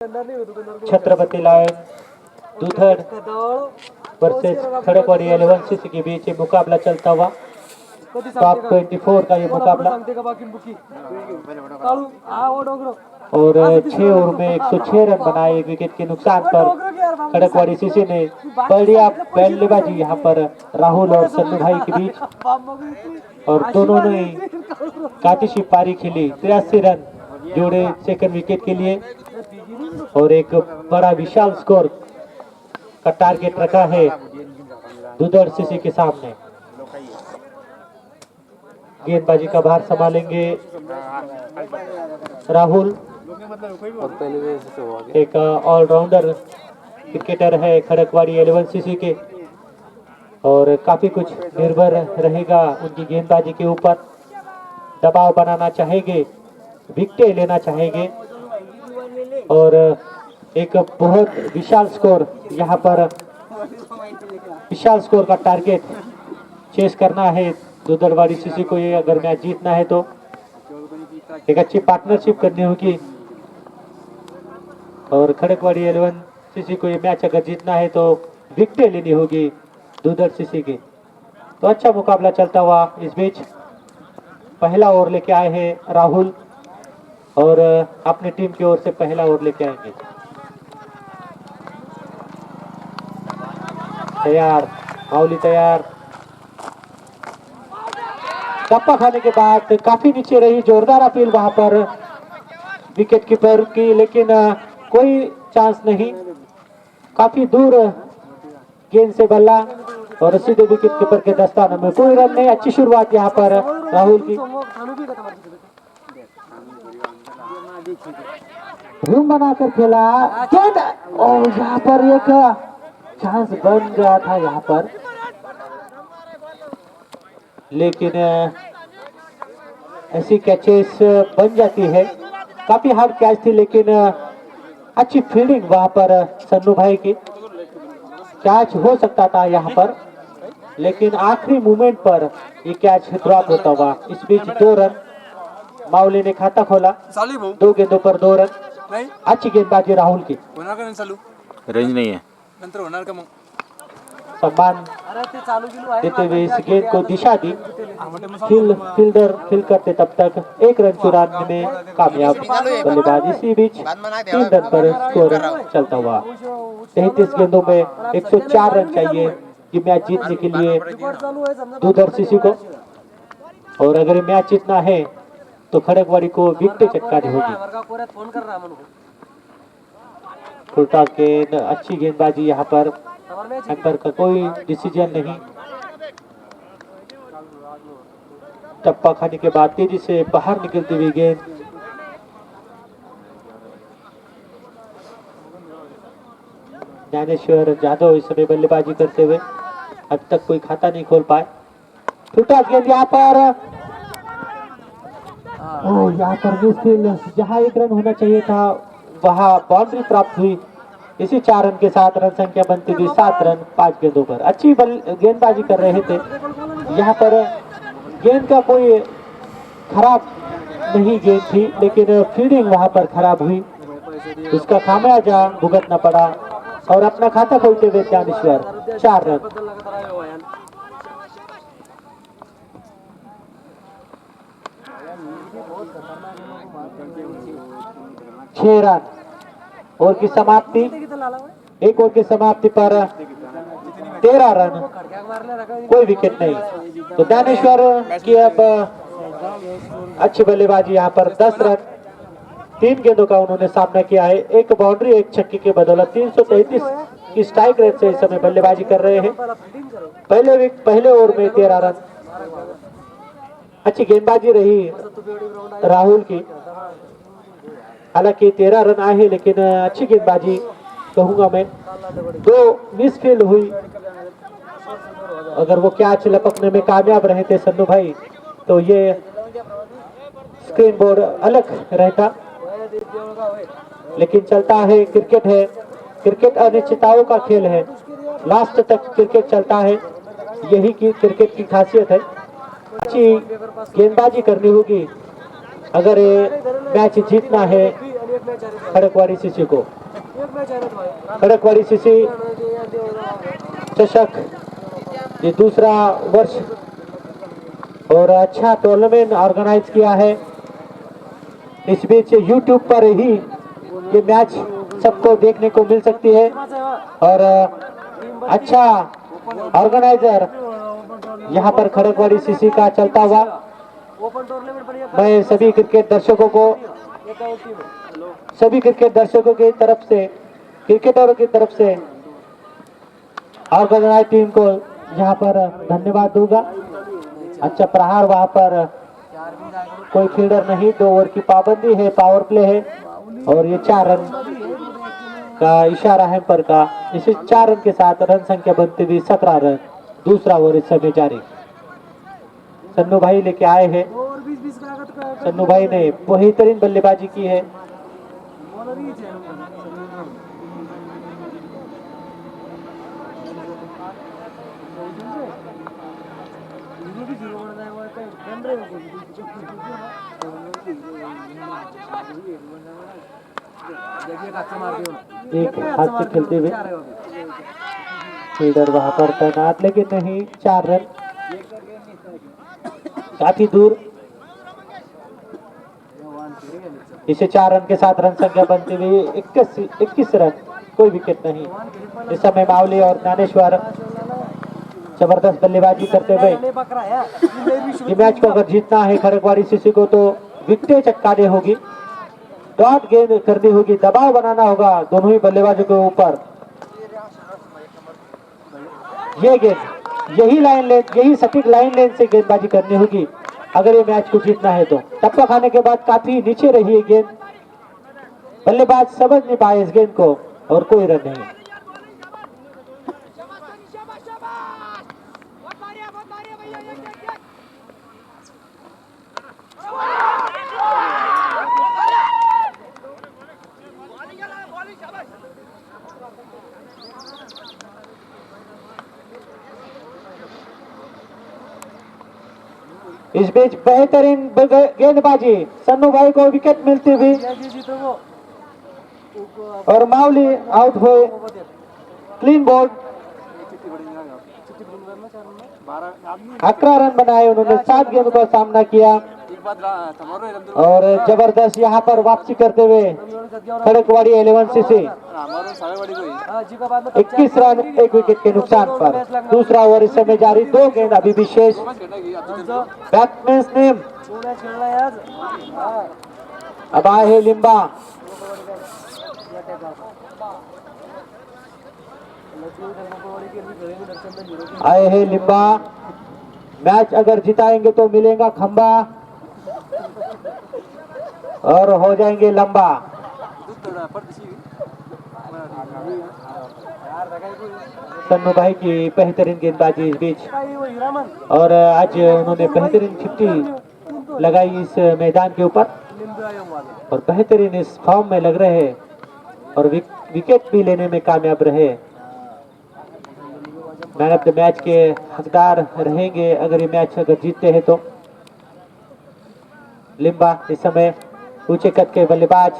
Chhatrapati lion दूधर versus खड़कवाड़ी 11cc के बीच ये मुकाबला चलता हुआ। टॉप 24 का ये मुकाबला और 6 ओवर में 106 रन बनाए। एक विकेट के नुकसान पर खड़कवाड़ी सीसी ने बढ़िया बल्लेबाजी यहाँ पर राहुल और सन्नू भाई के बीच और दोनों ने कातिशी पारी खेली। 83 रन जोड़े सेकंड विकेट के लिए और एक बड़ा विशाल स्कोर का टारगेट रखा है दूधर सीसी के सामने। गेंदबाजी का भार संभालेंगे राहुल, एक ऑलराउंडर क्रिकेटर है खड़कवाड़ी 11cc के और काफी कुछ निर्भर रहेगा उनकी गेंदबाजी के ऊपर। दबाव बनाना चाहेंगे, विकेट लेना चाहेंगे और एक बहुत विशाल स्कोर यहाँ पर विशाल स्कोर का टारगेट चेस करना है दूधरवाड़ी सीसी को। ये अगर मैच जीतना है तो एक अच्छी पार्टनरशिप करनी होगी और खड़कवाड़ी 11cc को ये मैच अगर जीतना है तो विकेट लेनी होगी दूधर सीसी की। तो अच्छा मुकाबला चलता हुआ इस बीच पहला ओवर लेके आए हैं राहुल और अपनी टीम की ओर से पहला ओवर लेके आएंगे। तैयार, माउली तैयार। टप्पा खाने के बाद काफी नीचे रही, जोरदार अपील वहां पर विकेट कीपर की, लेकिन कोई चांस नहीं। काफी दूर गेंद से बल्ला और सीधे विकेट कीपर के दस्ताने में कोई रन नहीं। अच्छी शुरुआत यहाँ पर राहुल की। रूम बनाकर खेला गेंद और यहाँ पर एक चांस बन गया था यहाँ पर, लेकिन ऐसी कैचेस बन जाती है। काफी हार्ड कैच थी लेकिन अच्छी फील्डिंग वहां पर सन्नू भाई की। कैच हो सकता था यहाँ पर लेकिन आखिरी मोमेंट पर ये कैच ड्रॉप होता हुआ। इस बीच 2 रन माउली ने खाता खोला, 2 गेंदों पर 2 रन। अच्छी गेंदबाजी राहुल की। रेंज नहीं है। सम्मान देते हुए इस गेंद को दिशा दी। फील्डर फील्ड करते तब तक 1 रन चुराने में कामयाब बल्लेबाज। इसी बीच 3 रन पर स्कोर चलता हुआ। 33 गेंदों में 104 रन चाहिए ये मैच जीतने के लिए दूधर सीसी को और अगर मैच जीतना है तो खड़कवाड़ी को विकेट चटकानी होगी। उल्टा गेंद, अच्छी गेंदबाजी यहाँ पर, एम्पायर का कोई डिसीजन नहीं। टप्पा खाने के बाद तेजी से बाहर निकलती हुई गेंद। ज्ञानेश्वर जादव इस समय बल्लेबाजी करते हुए अब तक कोई खाता नहीं खोल पाए। टूटा गेंद यहाँ पर, यहाँ पर मुश्किल, जहाँ 1 रन होना चाहिए था वहां बाउंड्री प्राप्त हुई। इसी 4 रन के साथ रन संख्या बनती हुई 7 रन 5 गेंदों पर। अच्छी गेंदबाजी कर रहे थे यहाँ पर। गेंद का कोई खराब नहीं गेंद थी लेकिन फील्डिंग वहां पर खराब हुई, उसका खामियाजा भुगतना पड़ा और अपना खाता खोलते हुए ज्ञानेश्वर 4 रन। 6 रन। ओवर की समाप्ति, 1 ओवर की समाप्ति पर 13 रन, कोई विकेट नहीं। तो ज्ञानेश्वर की अब अच्छी बल्लेबाजी यहाँ पर 10 रन, 3 गेंदों का उन्होंने सामना किया है। 1 बाउंड्री 1 छक्के के बदौलत 333 की स्ट्राइक रेट से इस समय बल्लेबाजी कर रहे हैं। पहले ओवर में 13 रन। अच्छी गेंदबाजी रही राहुल की, हालांकि 13 रन आए हैं लेकिन अच्छी गेंदबाजी कहूंगा मैं। 2 मिसफील्ड हुई, अगर वो कैच लपकने में कामयाब रहे थे सन्नू भाई तो ये स्क्रीन बोर्ड अलग रहता, लेकिन चलता है, क्रिकेट है, क्रिकेट अनिश्चितताओं का खेल है। लास्ट तक क्रिकेट चलता है, यही की क्रिकेट की खासियत है। अच्छी गेंदबाजी करनी होगी अगर ये मैच जीतना है खड़कवाड़ी सीसी को। खड़कवाड़ी सीसी चषक ये दूसरा वर्ष और अच्छा टूर्नामेंट ऑर्गेनाइज किया है। इस बीच YouTube पर ही ये मैच सबको देखने को मिल सकती है और अच्छा ऑर्गेनाइजर यहाँ पर खड़कवाड़ी सीसी का चलता हुआ। मैं सभी क्रिकेट दर्शकों की तरफ से, क्रिकेटरों की तरफ से ऑर्गेनाइज टीम को यहाँ पर धन्यवाद दूंगा। अच्छा प्रहार वहाँ पर कोई फील्डर नहीं, 2 ओवर की पाबंदी है, पावर प्ले है और ये 4 रन का इशारा है पर का। इसी 4 रन के साथ रन संख्या बनती हुई 17 रन। दूसरा ओवर इस समय जारी। सन्नू भाई लेके आए हैं। सन्नू भाई ने बेहतरीन बल्लेबाजी की है। एक हाथ से खेलते हुए फील्डर वहां पर तैनात, लेकिन नहीं, 4 रन काफी दूर। इसे 4 रन के साथ रन संख्या बनती हुई 21 रन, कोई विकेट नहीं। इस समय मावली और ज्ञानेश्वर जबरदस्त बल्लेबाजी करते हुए ये मैच को अगर जीतना है खड़कवाड़ी सीसी को तो विकेटें चटकानी होगी, डॉट गेंद करनी होगी, दबाव बनाना होगा दोनों ही बल्लेबाजों के ऊपर। ये गेंद यही सटीक लाइन लेन से गेंदबाजी करनी होगी अगर ये मैच को जीतना है तो। टप्पा खाने के बाद काफी नीचे रही है गेंद, बल्लेबाज समझ नहीं पाए इस गेंद को और कोई रन नहीं। इस बीच बेहतरीन गेंदबाजी, सन्नू भाई को विकेट मिलती हुई और मावली आउट हुए। क्लीन बोल्ड, 11 रन बनाए उन्होंने, 7 गेंद का सामना किया और जबरदस्त यहाँ पर वापसी करते हुए खड़कवाड़ी 11 सीसी 21 रन 1 विकेट के नुकसान पर। दूसरा ओवर इस समय जारी, 2 गेंद अभी भी शेष। बैट्समैन नेम अब आए हैं लिम्बा। आए हैं लिम्बा, मैच अगर जिताएंगे तो मिलेगा खंबा और हो जाएंगे लंबा। सन्नू भाई की बेहतरीन गेंदबाजी इस बीच और आज उन्होंने बेहतरीन छिट्टी लगाई इस मैदान के ऊपर और बेहतरीन इस फॉर्म में लग रहे हैं और विकेट भी लेने में कामयाब रहे। मैन ऑफ द मैच के हकदार रहेंगे अगर ये मैच अगर जीतते हैं तो। लिम्बा इस समय ऊंचे कद के बल्लेबाज,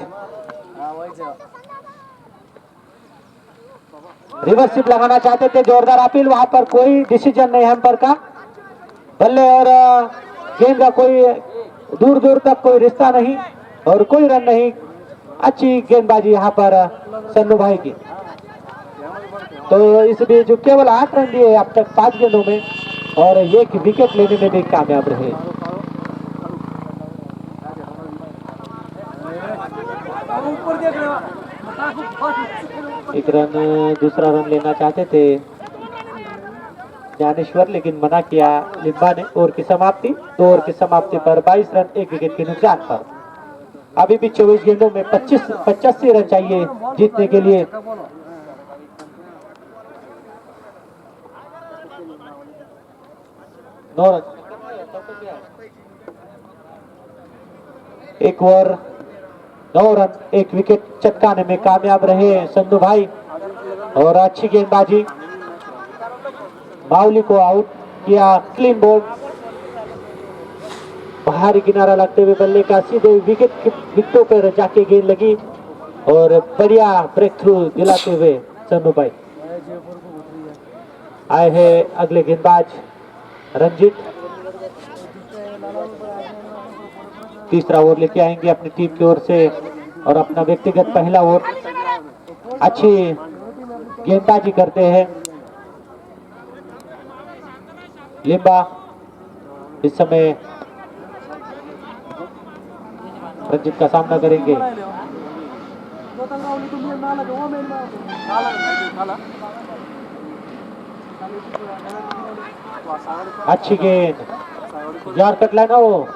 रिवर्सिप लगाना चाहते थे, जोरदार अपील, वहां पर कोई डिसीजन नहीं एम्पायर का। बल्ले और गेंद का कोई दूर दूर तक कोई रिश्ता नहीं और कोई रन नहीं। अच्छी गेंदबाजी यहाँ पर सन्नू भाई की। तो इस बीच केवल 8 रन दिए अब तक 5 गेंदों में और 1 विकेट लेने में भी कामयाब रहे। एक रन, दूसरा रन लेना चाहते थे ज्ञानेश्वर लेकिन मना किया लिम्बा ने। ओवर की समाप्ति, 2 ओवर की समाप्ति पर 22 रन 1 विकेट के नुकसान पर। अभी भी 24 गेंदों में 85 रन चाहिए जीतने के लिए। एक ओवर 9 रन 1 विकेट चटकाने में कामयाब रहे सन्नू भाई और अच्छी गेंदबाजी, बावली को आउट किया। क्लीन बोल्ड, बाहरी किनारा लगते हुए बल्ले का सीधे विकेटों पर जाके गेंद लगी और बढ़िया ब्रेक थ्रू दिलाते हुए सन्नू भाई आए हैं अगले गेंदबाज रंजीत। तीसरा ओवर लेके आएंगे अपनी टीम की ओर से और अपना व्यक्तिगत पहला ओवर अच्छी गेंदबाजी करते हैं लिम्बा। इस समय रंजीत का सामना करेंगे। अच्छी गेंद यार कट लाइन हो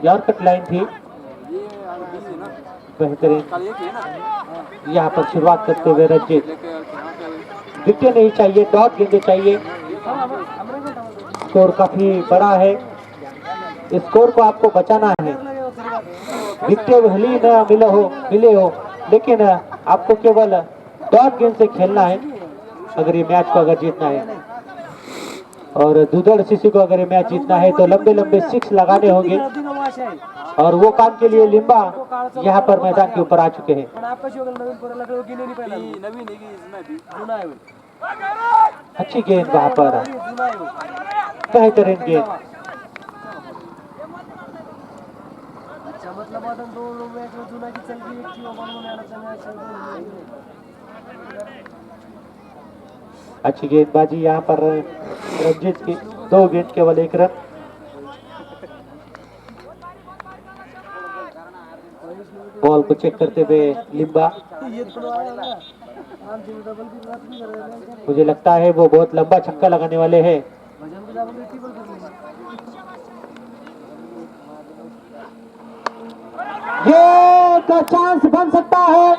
यार कट लाइन थी बेहतरीन। यहाँ पर शुरुआत करते हुए रंजीत विकेट नहीं चाहिए डॉट गेंदे चाहिए। स्कोर काफी बड़ा है स्कोर को आपको बचाना है। विकेट भले न मिले हो लेकिन आपको केवल डॉट गेंद से खेलना है अगर ये मैच को अगर जीतना है। और दुधड़ सीसी को अगर ये मैच जीतना है तो लंबे लंबे सिक्स लगाने होंगे और वो काम के लिए लिम्बा यहाँ पर मैदान के ऊपर आ चुके हैं। अच्छी गेंद वहां पर बेहतरीन गेंद। अच्छी गेंदबाजी यहाँ पर रंजीत की 2 गेंद केवल 1 रन। बॉल को चेक करते हुए लिम्बा मुझे लगता है वो बहुत लंबा छक्का लगाने वाले हैं। ये का चांस बन सकता है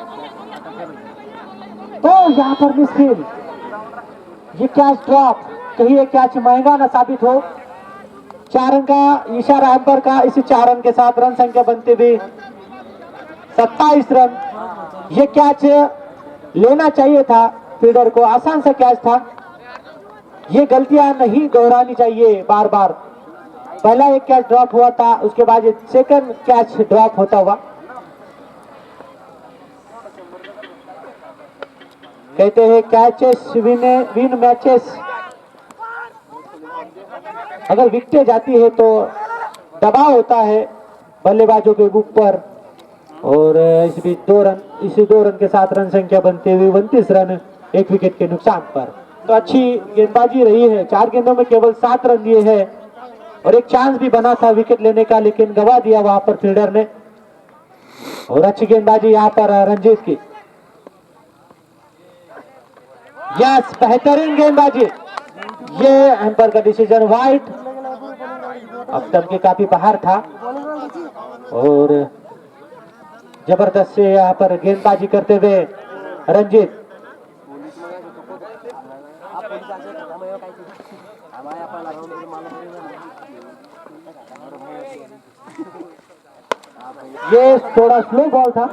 तो यहाँ पर मिसफील्ड। ये कैच ड्रॉप कहीं ये कैच महंगा ना साबित हो। 4 रन का इशारा अंपर का इसी 4 रन के साथ रन संख्या बनते हुए 27 रन। ये कैच लेना चाहिए था फील्डर को आसान सा कैच था। ये गलतियां नहीं दोहरानी चाहिए बार बार। पहला एक कैच ड्रॉप हुआ था उसके बाद ये सेकंड कैच ड्रॉप होता हुआ। कहते हैं कैचेस विन मैचेस। अगर विकेट जाती है तो दबाव होता है बल्लेबाजों के ऊपर और इसी 2 रन के साथ रन संख्या बनते हुए 29 रन 1 विकेट के नुकसान पर। तो अच्छी गेंदबाजी रही है। 4 गेंदों में केवल 7 रन दिए हैं और एक चांस भी बना था विकेट लेने का लेकिन गवा दिया वहां पर फील्डर ने। और अच्छी गेंदबाजी यहाँ पर रंजीत की। यस बेहतरीन गेंदबाजी। ये एम्पायर का डिसीजन वाइड। अब के काफी बाहर था और जबरदस्त से यहाँ पर गेंदबाजी करते हुए रंजीत। ये थोड़ा स्लो बॉल था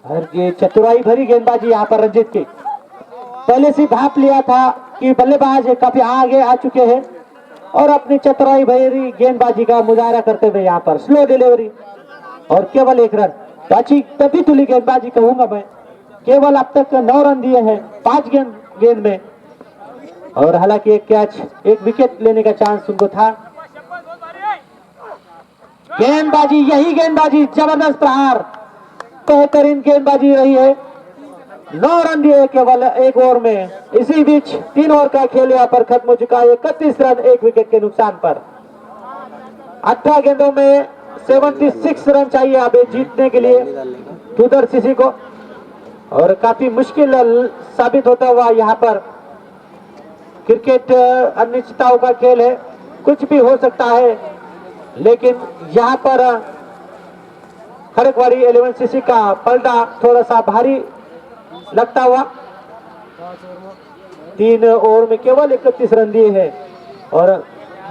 और ये चतुराई भरी गेंदबाजी यहाँ पर रंजीत की। पहले से भाप लिया था कि बल्लेबाज काफी आगे आ चुके हैं और अपनी चतुराई भरी गेंदबाजी का मुजाहरा करते हुए यहाँ पर स्लो डिलीवरी और केवल 1 रन। तो अच्छी तभी तुली गेंदबाजी कहूंगा मैं। केवल अब तक 9 रन दिए हैं 5 गेंद में और हालांकि एक कैच 1 विकेट लेने का चांस उनको था। गेंदबाजी यही गेंदबाजी जबरदस्त प्रहार बेहतरीन गेंदबाजी रही है। 9 रन दिए केवल 1 ओवर में। इसी बीच 3 ओवर का खेल यहाँ पर खत्म हो चुका है। 31 रन 1 विकेट के नुकसान पर। 18 गेंदों में 76 रन चाहिए अभी जीतने के लिए दुधड़ सीसी को और काफी मुश्किल साबित होता हुआ यहाँ पर। क्रिकेट अनिश्चितताओं का खेल है कुछ भी हो सकता है लेकिन यहाँ पर खड़कवाड़ी 11 सीसी का पलटा थोड़ा सा भारी लगता हुआ। 3 ओवर में केवल 31 रन दिए हैं और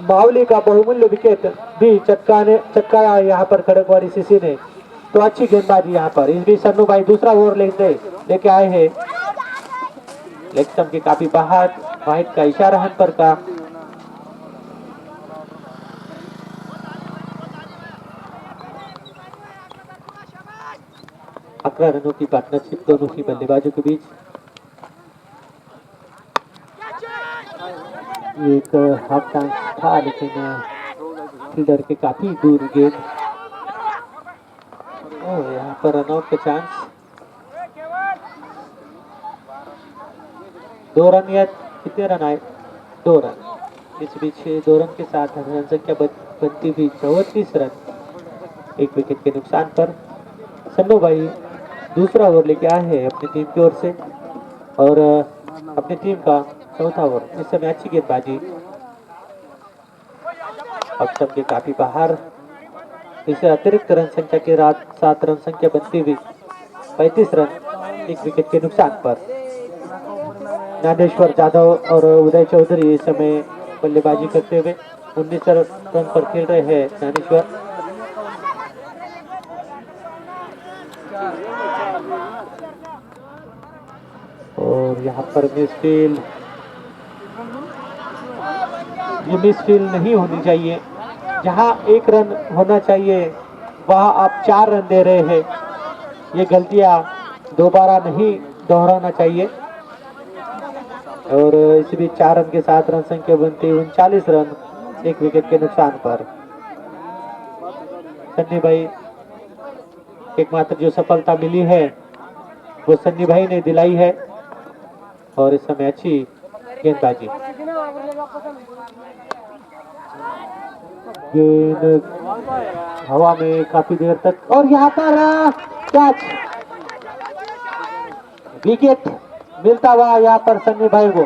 बावली का बहुमूल्य विकेट भी चटकाया यहाँ पर खड़कवाड़ी सीसी ने। तो अच्छी गेंदबाजी यहाँ पर। इस बीच सन्नू भाई दूसरा ओवर लेके आए हैं। लेग स्टंप के काफी बाहर वाइड का इशारा अंपायर का। 11 रनों की पार्टनरशिप दोनों ही बल्लेबाजों के बीच। एक हाफ चांस था लेकिन फील्डर के काफी दूर गेंद। यहाँ पर रनआउट का चांस। 2 रन या कितने रन आए? 2 रन। इस बीच 2 रन के साथ रन संख्या बनती हुई 34 रन। 1 विकेट के नुकसान पर सन्नू भाई दूसरा ओवर लेके आए हैं अपनी टीम की ओर से और अपनी टीम का चौथा ओवर। इस समय अच्छी गेंदबाजी अब के काफी बाहर। इसे अतिरिक्त रन संख्या के साथ रन संख्या बनती हुई 35 रन। 1 विकेट के नुकसान पर ज्ञानेश्वर जाधव और उदय चौधरी इस समय बल्लेबाजी करते हुए 19 रन पर खेल रहे हैं ज्ञानेश्वर। और यहाँ पर मिसफील्ड, ये मिसफील्ड नहीं होनी चाहिए। जहाँ 1 रन होना चाहिए वहाँ आप 4 रन दे रहे हैं। ये गलतियाँ दोबारा नहीं दोहराना चाहिए। और इस बीच 4 रन के साथ रन संख्या बनती 39 रन। 1 विकेट के नुकसान पर सन्नी भाई एकमात्र जो सफलता मिली है वो सन्नी भाई ने दिलाई है। और इस समय अच्छी गेंदबाजी, गेंद हवा में काफी देर तक और यहाँ पर कैच, विकेट मिलता हुआ यहाँ पर सन्नी भाई को।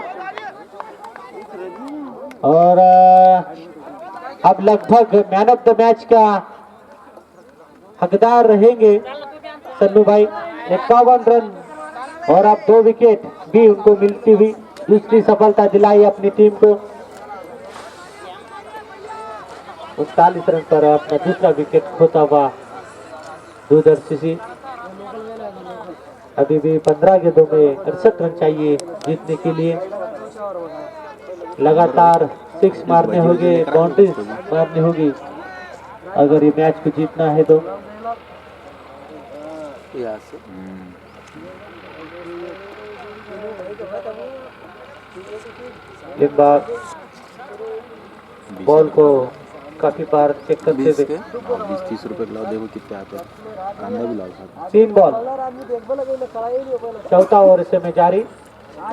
और अब लगभग मैन ऑफ द मैच का हकदार रहेंगे सन्नू भाई। 51 रन और अब 2 विकेट भी उनको मिलती हुई दूसरी सफलता दिलाई अपनी टीम को। 39 रन पर अपना दूसरा विकेट खोता हुआ दूरदर्शी। अभी भी 15 गेंदों में 68 रन चाहिए जीतने के लिए। लगातार 6 मारने होंगे, बाउंड्रीज मारनी होगी अगर ये मैच को जीतना है तो। लिम्बा बॉल को काफी बार चेक करते हुए 20-30 रुपए लाओ, देखो कितने आते हैं। कांदा भी लाओ। 3 बॉल, चौथा ओवर इस समय जारी।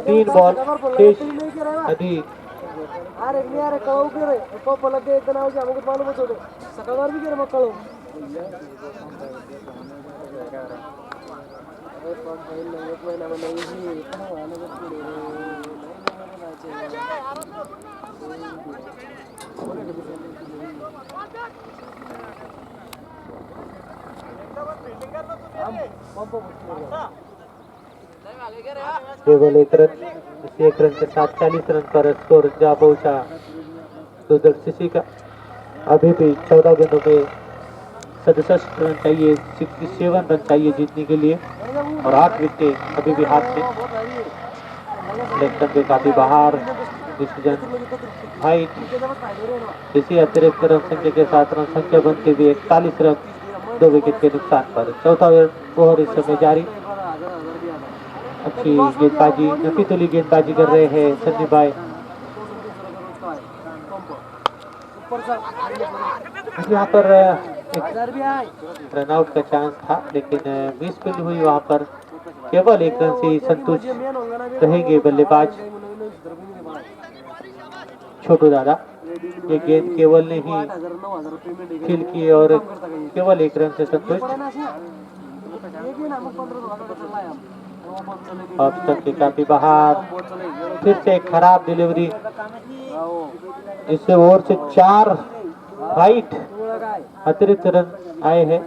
3 बॉल शेष अभी। केवल 1 रन, इस 1 रन के साथ 40 रन पर स्कोर जा पहुंचा दूरदर्शी का। अभी भी 14 गेंदों में 67 रन चाहिए, 67 रन चाहिए जीतने के लिए और 8 विकेट अभी भी हाथ में। सिलेक्शन के काफी बाहर, डिसीजन हाइट। इसी अतिरिक्त रन संख्या के साथ रन संख्या बनती हुई 41 रन, 2 विकेट के नुकसान पर चौथा ओवर इस समय जारी। अच्छी गेंदबाजी, नफीतुली गेंदबाजी कर रहे हैं सन्नी भाई। यहाँ पर एक रनआउट का चांस था लेकिन मिसफील्ड हुई। वहाँ पर केवल 1 रन से संतुष्ट रहेंगे बल्लेबाज छोटू दादा। ये गेंद केवल ने ही फील की और केवल 1 रन से संतुष्ट। अब तक के काफी बाहर, फिर से एक खराब डिलीवरी। इस ओवर से 4 राइट अतिरिक्त रन आए हैं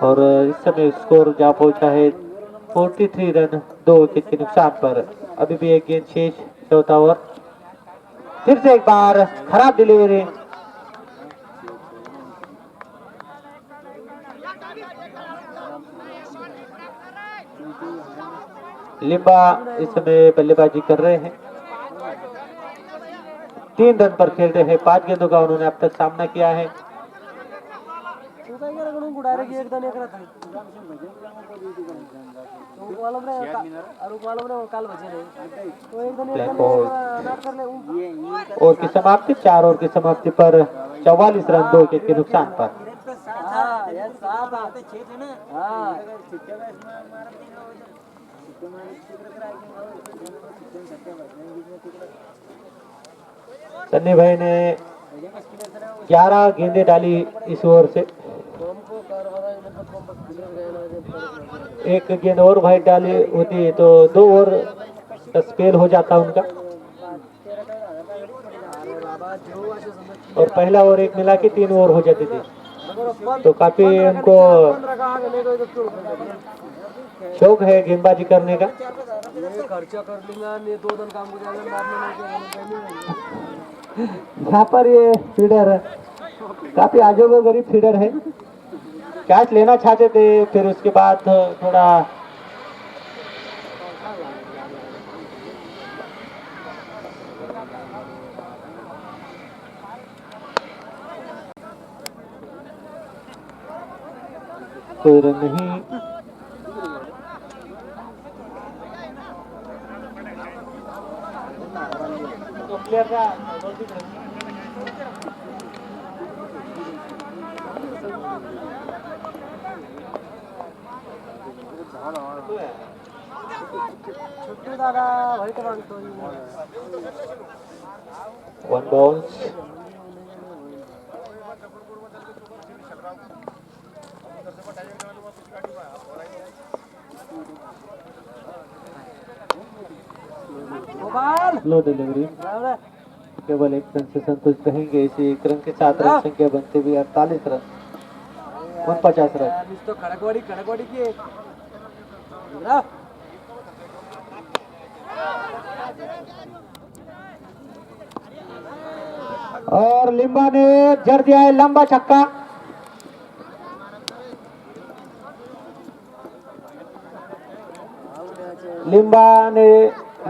और इस समय स्कोर जा पहुंचा है 43 रन, 2 विकेट के नुकसान पर। अभी भी एक गेंद शेष, चौथा ओवर। फिर से एक बार खराब डिलीवरी। लिम्बा इस समय बल्लेबाजी कर रहे हैं। 3 रन पर खेल रहे हैं। 5 गेंदों का उन्होंने अब तक सामना किया है। डायरेक्ट एकदम एक रहता है तो मालूम नहीं और मालूम नहीं काल बजे नहीं तो एकदम नाट कर ले ओवर की समाप्ति 4 ओवर की समाप्ति पर 44 रन 2 विकेट के नुकसान पर। हां ये साफ आते छेद है ना हां सन्नी भाई ने 11 गेंदें डाली इस ओवर से, एक गेंद और भाई डाली होती तो 2 ओवर का स्पेल हो जाता उनका, और पहला ओवर एक मिला के 3 ओवर हो जाती थी, तो काफी उनको शौक है गेंदबाजी करने का। खर्चा कर लूंगा नहीं 2 दिन काम हो जाएगा यहाँ पर ये फीडर काफी अजोगरीब फीडर है, कैच लेना चाहते थे, फिर उसके बाद थोड़ा कोई रन नहीं। तो प्लेयर का छुट्टी दादा भाई तो मांगतो 1 बाउंस। स्लो डिलीवरी, केवल 1 रन से संतुष्ट रहेंगे, इसी 1 रन के साथ रन संख्या बनते भी 48 रन 49 रन। तो खड़कवाड़ी की और लिम्बा ने जड़ दिया है लंबा छक्का, लिम्बा ने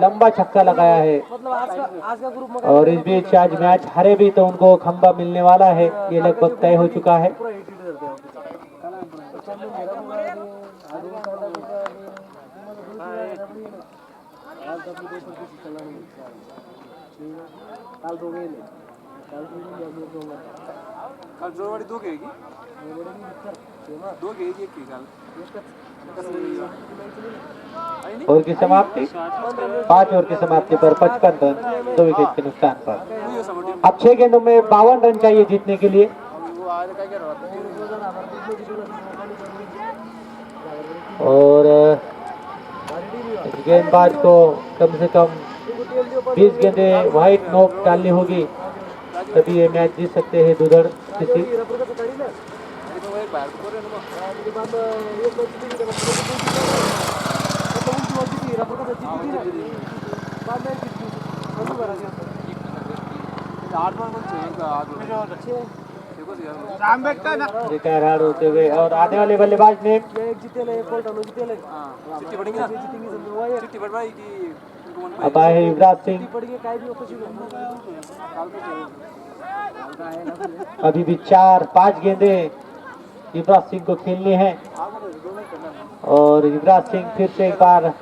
लंबा छक्का लगाया है। मतलब आज का ग्रुप में और इस बीच आज मैच हारे भी तो उनको खंबा मिलने वाला है, ये लगभग तय हो चुका है। पूरा हिट करते हैं काल दो गए कल जोड़वाड़ी 2 गेगी 2 गेगी एक काल ओवर की समाप्ति 5 ओवर की समाप्ति पर 55 रन 2 विकेट के नुकसान पर। अब 6 गेंदों में 52 रन चाहिए जीतने के लिए, और गेंदबाज को कम से कम 20 गेंदें वाइड नोक डालनी होगी, तभी ये मैच जीत सकते हैं दुधड़ किसी। रिटायर हार्ड होते हुए, और आने वाले बल्लेबाज ने अब आए हैं युवराज सिंह। अभी भी 4-5 गेंदें युवराज सिंह को खेलनी है, और युवराज सिंह फिर से एक बार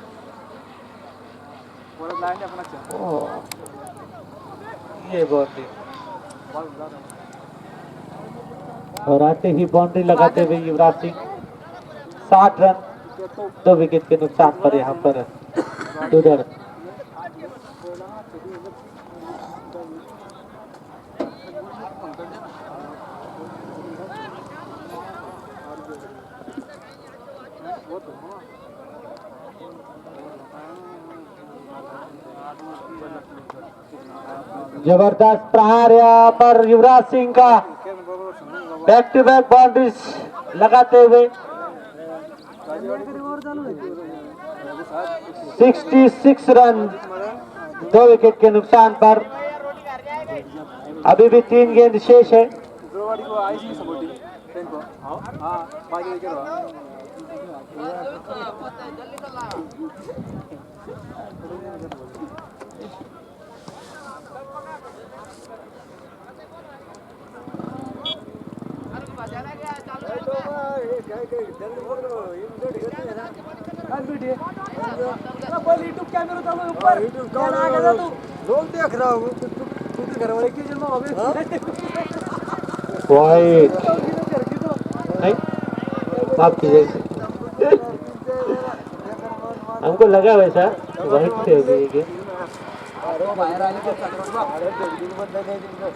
ये बाउंड्री, और आते ही बाउंड्री लगाते हुए युवराज सिंह 60 रन 2 विकेट के नुकसान पर यहाँ पर दुधड़। जबरदस्त प्रहार यहाँ पर युवराज सिंह का, बैक टू बैक बाउंड्रीज लगाते हुए 66 रन 2 विकेट के नुकसान पर। अभी भी 3 गेंद शेष है। काल वीडियो पहले यूट्यूब कैमरा चालू ऊपर यूट्यूब का आगे जा तू लोग देख रहा हूं तू तो घर वाले की जन्म होवे वाइट नहीं माफ कीजिए हमको लगा वैसा वाइट से होगी ये गेम अरे बाहर आने के अरे बिल्डिंग बंद है जिनको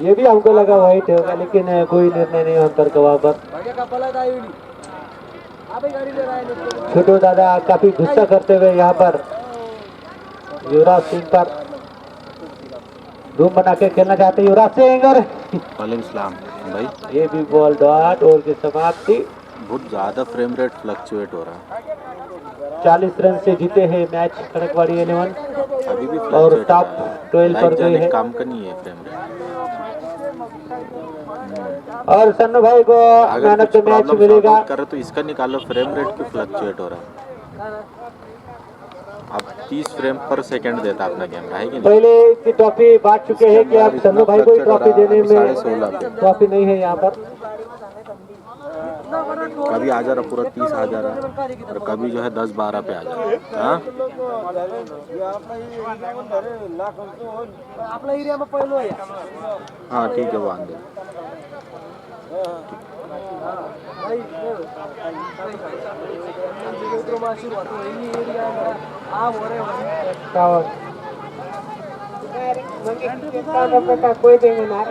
ये भी हमको लगा वाइट होगा लेकिन कोई निर्णय नहीं अंतर का वहाँ पर भाग्य का पलट आई हुई आप ही गाड़ी ले रहा है छोटू दादा काफी गुस्सा करते हुए यहाँ पर युवराज सिंह पर रूम बना के खेलना चाहते हैं युवराज सिंह और वालेकुम सलाम भाई। ये भी बॉल डॉट ओवर की समाप्ति। बहुत ज़्यादा फ्रेम रेट फ्लक्चुएट हो रहा है। 40 रन से जीते हैं मैच कड़कवाड़ी 11 अभी भी और टॉप 12 पर गए हैं काम का नहीं है फ्रेम रेट। और सन्नू भाई को मैन ऑफ द मैच मिलेगा। करे तो इसका निकालो, फ्रेम रेट क्यों फ्लक्चुएट हो रहा है। अब 30 फ्रेम पर सेकंड देता अपना कैमरा है कि नहीं। पहले की ट्रॉफी बांट चुके हैं कि अब सन्नू भाई को ही ट्रॉफी देने में ट्रॉफी नहीं है यहाँ पर। कभी आ जा रहा पूरा 30 आ जा रहा और कभी जो है 10-12 पे आ जा रहा। आपला एरिया में पहिलो आहे हाँ ठीक है वो आंदे भाई तो माशी होतो ही एरिया आ मोरे कोई देंगे ना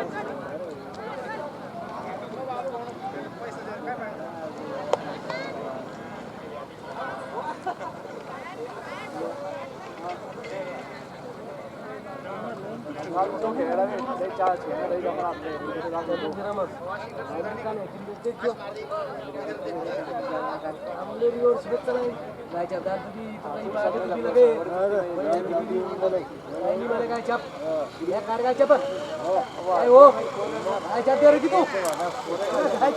काय